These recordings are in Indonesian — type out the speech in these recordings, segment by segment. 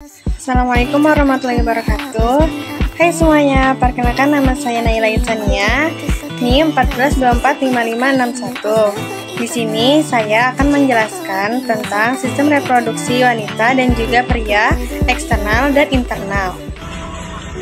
Assalamualaikum warahmatullahi wabarakatuh. Hai semuanya, perkenalkan nama saya Naila Insania, NIM 14245561. Di sini saya akan menjelaskan tentang sistem reproduksi wanita dan juga pria, eksternal dan internal.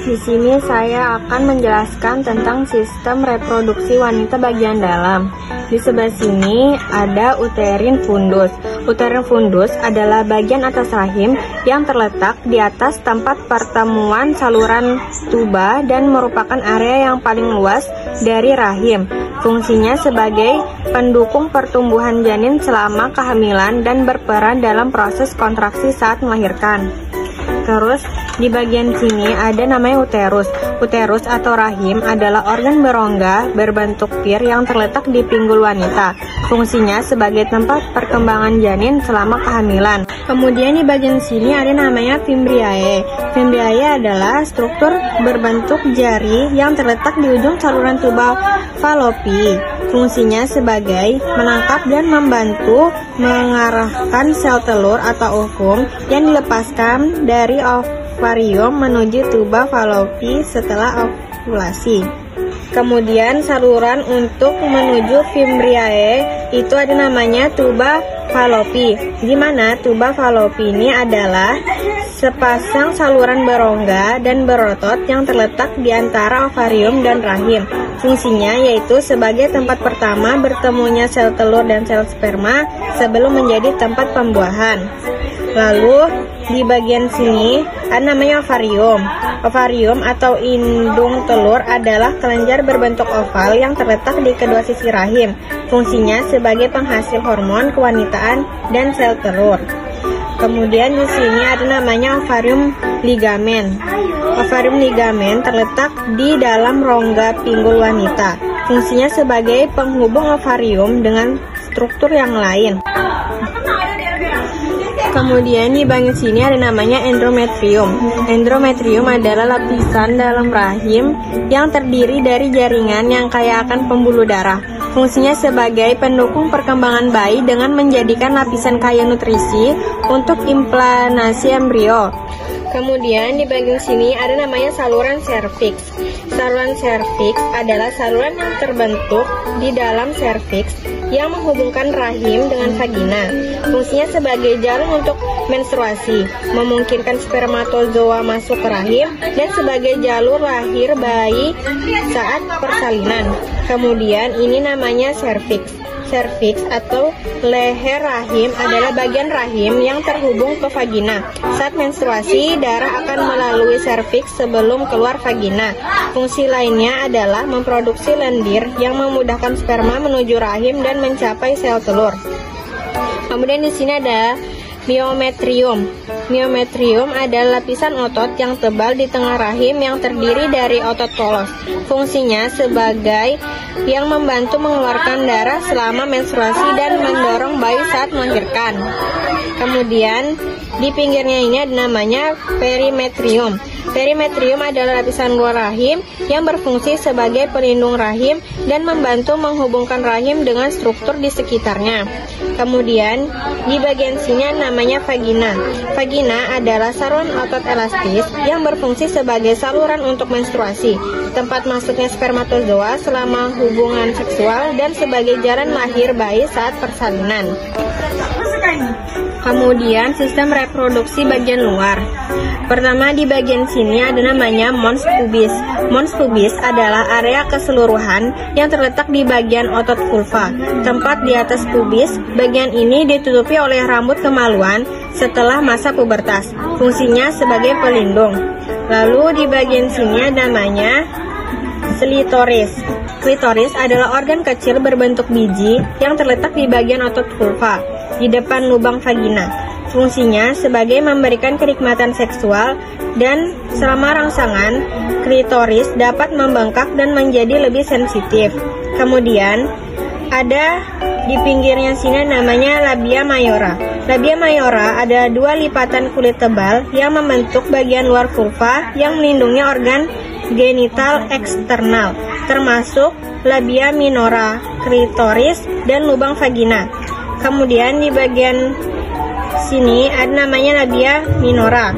Di sini saya akan menjelaskan tentang sistem reproduksi wanita bagian dalam. Di sebelah sini ada uterin fundus. Uterin fundus adalah bagian atas rahim yang terletak di atas tempat pertemuan saluran tuba dan merupakan area yang paling luas dari rahim. Fungsinya sebagai pendukung pertumbuhan janin selama kehamilan dan berperan dalam proses kontraksi saat melahirkan. Terus di bagian sini ada namanya uterus. Uterus atau rahim adalah organ berongga berbentuk pir yang terletak di pinggul wanita. Fungsinya sebagai tempat perkembangan janin selama kehamilan. Kemudian di bagian sini ada namanya fimbriae. Fimbriae adalah struktur berbentuk jari yang terletak di ujung saluran tuba falopi. Fungsinya sebagai menangkap dan membantu mengarahkan sel telur atau ovum yang dilepaskan dari ovarium menuju tuba falopi setelah ovulasi. Kemudian saluran untuk menuju fimbriae itu ada namanya tuba falopi. Di mana tuba falopi ini adalah sepasang saluran berongga dan berotot yang terletak di antara ovarium dan rahim. Fungsinya yaitu sebagai tempat pertama bertemunya sel telur dan sel sperma sebelum menjadi tempat pembuahan. Lalu di bagian sini ada namanya ovarium. Ovarium atau indung telur adalah kelenjar berbentuk oval yang terletak di kedua sisi rahim. Fungsinya sebagai penghasil hormon kewanitaan dan sel telur. Kemudian di sini ada namanya ovarium ligamen. Ovarium ligamen terletak di dalam rongga pinggul wanita. Fungsinya sebagai penghubung ovarium dengan struktur yang lain. Kemudian di bagian sini ada namanya endometrium. Endometrium adalah lapisan dalam rahim yang terdiri dari jaringan yang kaya akan pembuluh darah. Fungsinya sebagai pendukung perkembangan bayi dengan menjadikan lapisan kaya nutrisi untuk implantasi embrio. Kemudian di bagian sini ada namanya saluran serviks. Saluran serviks adalah saluran yang terbentuk di dalam serviks yang menghubungkan rahim dengan vagina. Fungsinya sebagai jarum untuk menstruasi, memungkinkan spermatozoa masuk ke rahim, dan sebagai jalur lahir bayi saat persalinan. Kemudian ini namanya serviks. Serviks atau leher rahim adalah bagian rahim yang terhubung ke vagina. Saat menstruasi, darah akan melalui serviks sebelum keluar vagina. Fungsi lainnya adalah memproduksi lendir yang memudahkan sperma menuju rahim dan mencapai sel telur. Kemudian di sini ada myometrium. Myometrium adalah lapisan otot yang tebal di tengah rahim yang terdiri dari otot polos. Fungsinya sebagai yang membantu mengeluarkan darah selama menstruasi dan mendorong bayi saat melahirkan. Kemudian di pinggirnya ini ada namanya perimetrium. Perimetrium adalah lapisan luar rahim yang berfungsi sebagai pelindung rahim dan membantu menghubungkan rahim dengan struktur di sekitarnya. Kemudian di bagian sini namanya vagina. Vagina adalah saluran otot elastis yang berfungsi sebagai saluran untuk menstruasi, tempat masuknya spermatozoa selama hubungan seksual, dan sebagai jalan lahir bayi saat persalinan. Kemudian sistem reproduksi bagian luar. Pertama di bagian sini ada namanya mons pubis. Mons pubis adalah area keseluruhan yang terletak di bagian otot vulva. Tempat di atas pubis, bagian ini ditutupi oleh rambut kemaluan setelah masa pubertas. Fungsinya sebagai pelindung. Lalu di bagian sini ada namanya klitoris. Klitoris adalah organ kecil berbentuk biji yang terletak di bagian otot vulva, di depan lubang vagina. Fungsinya sebagai memberikan kenikmatan seksual, dan selama rangsangan, klitoris dapat membengkak dan menjadi lebih sensitif. Kemudian ada di pinggirnya sini namanya labia mayora. Labia mayora ada dua lipatan kulit tebal yang membentuk bagian luar vulva yang melindungi organ genital eksternal, termasuk labia minora, klitoris, dan lubang vagina. Kemudian di bagian sini ada namanya labia minora.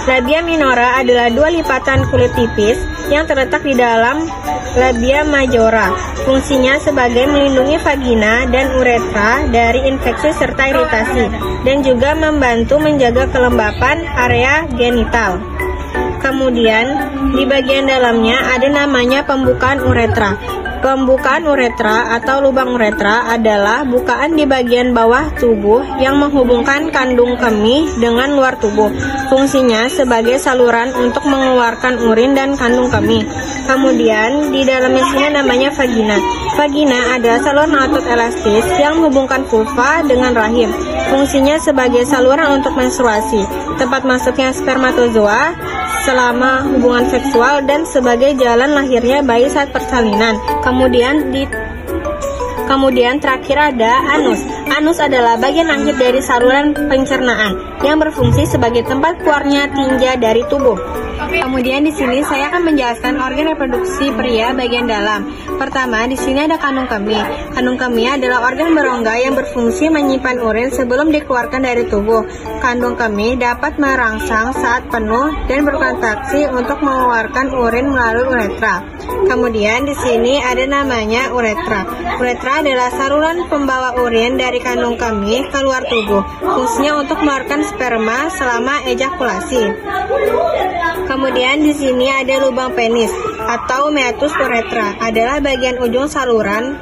Labia minora adalah dua lipatan kulit tipis yang terletak di dalam labia majora. Fungsinya sebagai melindungi vagina dan uretra dari infeksi serta iritasi, dan juga membantu menjaga kelembapan area genital. Kemudian, di bagian dalamnya ada namanya pembukaan uretra. Pembukaan uretra atau lubang uretra adalah bukaan di bagian bawah tubuh yang menghubungkan kandung kemih dengan luar tubuh. Fungsinya sebagai saluran untuk mengeluarkan urin dan kandung kemih. Kemudian, di dalamnya sini namanya vagina. Vagina adalah saluran otot elastis yang menghubungkan vulva dengan rahim. Fungsinya sebagai saluran untuk menstruasi, tempat masuknya spermatozoa selama hubungan seksual, dan sebagai jalan lahirnya bayi saat persalinan. Kemudian terakhir ada anus. Anus adalah bagian akhir dari saluran pencernaan yang berfungsi sebagai tempat keluarnya tinja dari tubuh. Kemudian di sini saya akan menjelaskan organ reproduksi pria bagian dalam. Pertama, di sini ada kandung kemih. Kandung kemih adalah organ berongga yang berfungsi menyimpan urin sebelum dikeluarkan dari tubuh. Kandung kemih dapat merangsang saat penuh dan berkontraksi untuk mengeluarkan urin melalui uretra. Kemudian di sini ada namanya uretra. Uretra adalah saluran pembawa urin dari kandung kemih keluar tubuh. Fungsinya untuk mengeluarkan sperma selama ejakulasi. Kemudian di sini ada lubang penis atau meatus uretra, adalah bagian ujung saluran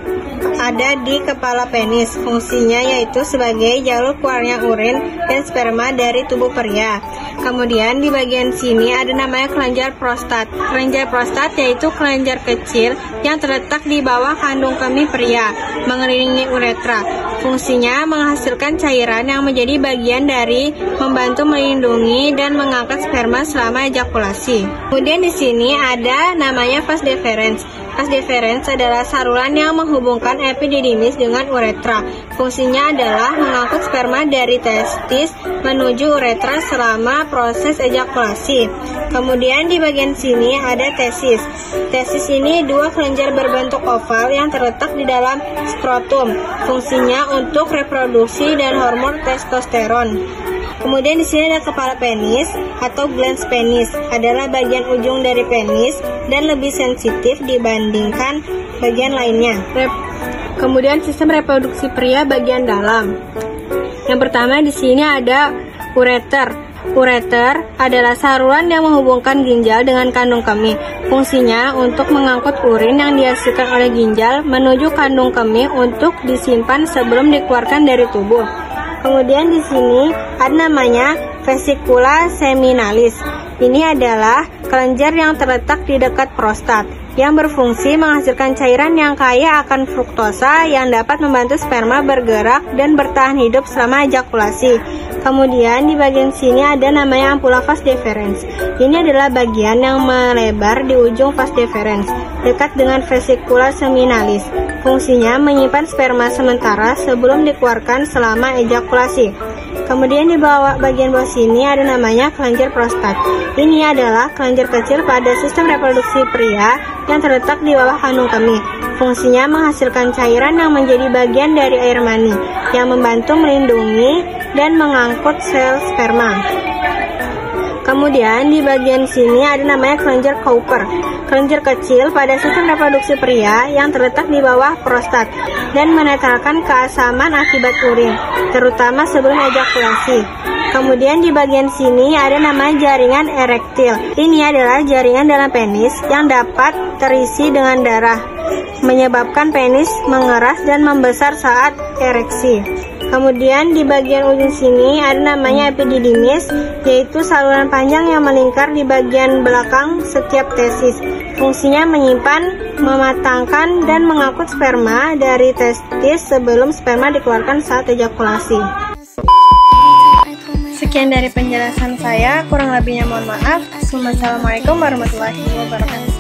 ada di kepala penis. Fungsinya yaitu sebagai jalur keluarnya urin dan sperma dari tubuh pria. Kemudian di bagian sini ada namanya kelenjar prostat. Kelenjar prostat yaitu kelenjar kecil yang terletak di bawah kandung kemih pria, mengelilingi uretra. Fungsinya menghasilkan cairan yang menjadi bagian dari membantu melindungi dan mengangkat sperma selama ejakulasi. Kemudian di sini ada namanya vas deferens. Vas deferens adalah saluran yang menghubungkan epididymis dengan uretra. Fungsinya adalah mengangkut sperma dari testis menuju uretra selama proses ejakulasi. Kemudian di bagian sini ada testis. Testis ini dua kelenjar berbentuk oval yang terletak di dalam skrotum. Fungsinya untuk reproduksi dan hormon testosteron. Kemudian di sini ada kepala penis atau glans penis, adalah bagian ujung dari penis dan lebih sensitif dibandingkan bagian lainnya. Kemudian sistem reproduksi pria bagian dalam. Yang pertama di sini ada ureter. Ureter adalah saluran yang menghubungkan ginjal dengan kandung kemih. Fungsinya untuk mengangkut urin yang dihasilkan oleh ginjal menuju kandung kemih untuk disimpan sebelum dikeluarkan dari tubuh. Kemudian di sini ada namanya vesicula seminalis. Ini adalah kelenjar yang terletak di dekat prostat yang berfungsi menghasilkan cairan yang kaya akan fruktosa yang dapat membantu sperma bergerak dan bertahan hidup selama ejakulasi. Kemudian di bagian sini ada namanya ampula vas deferens. Ini adalah bagian yang melebar di ujung vas deferens dekat dengan vesicula seminalis. Fungsinya menyimpan sperma sementara sebelum dikeluarkan selama ejakulasi. Kemudian di bagian bawah sini ada namanya kelenjar prostat. Ini adalah kelenjar kecil pada sistem reproduksi pria yang terletak di bawah kandung kemih. Fungsinya menghasilkan cairan yang menjadi bagian dari air mani yang membantu melindungi dan mengangkut sel sperma. Kemudian di bagian sini ada namanya kelenjar Cowper. Kelenjar kecil pada sistem reproduksi pria yang terletak di bawah prostat dan menetralkan keasaman akibat urin, terutama sebelum ejakulasi. Kemudian di bagian sini ada nama jaringan erektil. Ini adalah jaringan dalam penis yang dapat terisi dengan darah, menyebabkan penis mengeras dan membesar saat ereksi. Kemudian di bagian ujung sini ada namanya epididymis, yaitu saluran panjang yang melingkar di bagian belakang setiap testis. Fungsinya menyimpan, mematangkan, dan mengangkut sperma dari testis sebelum sperma dikeluarkan saat ejakulasi. Sekian dari penjelasan saya, kurang lebihnya mohon maaf. Assalamualaikum warahmatullahi wabarakatuh.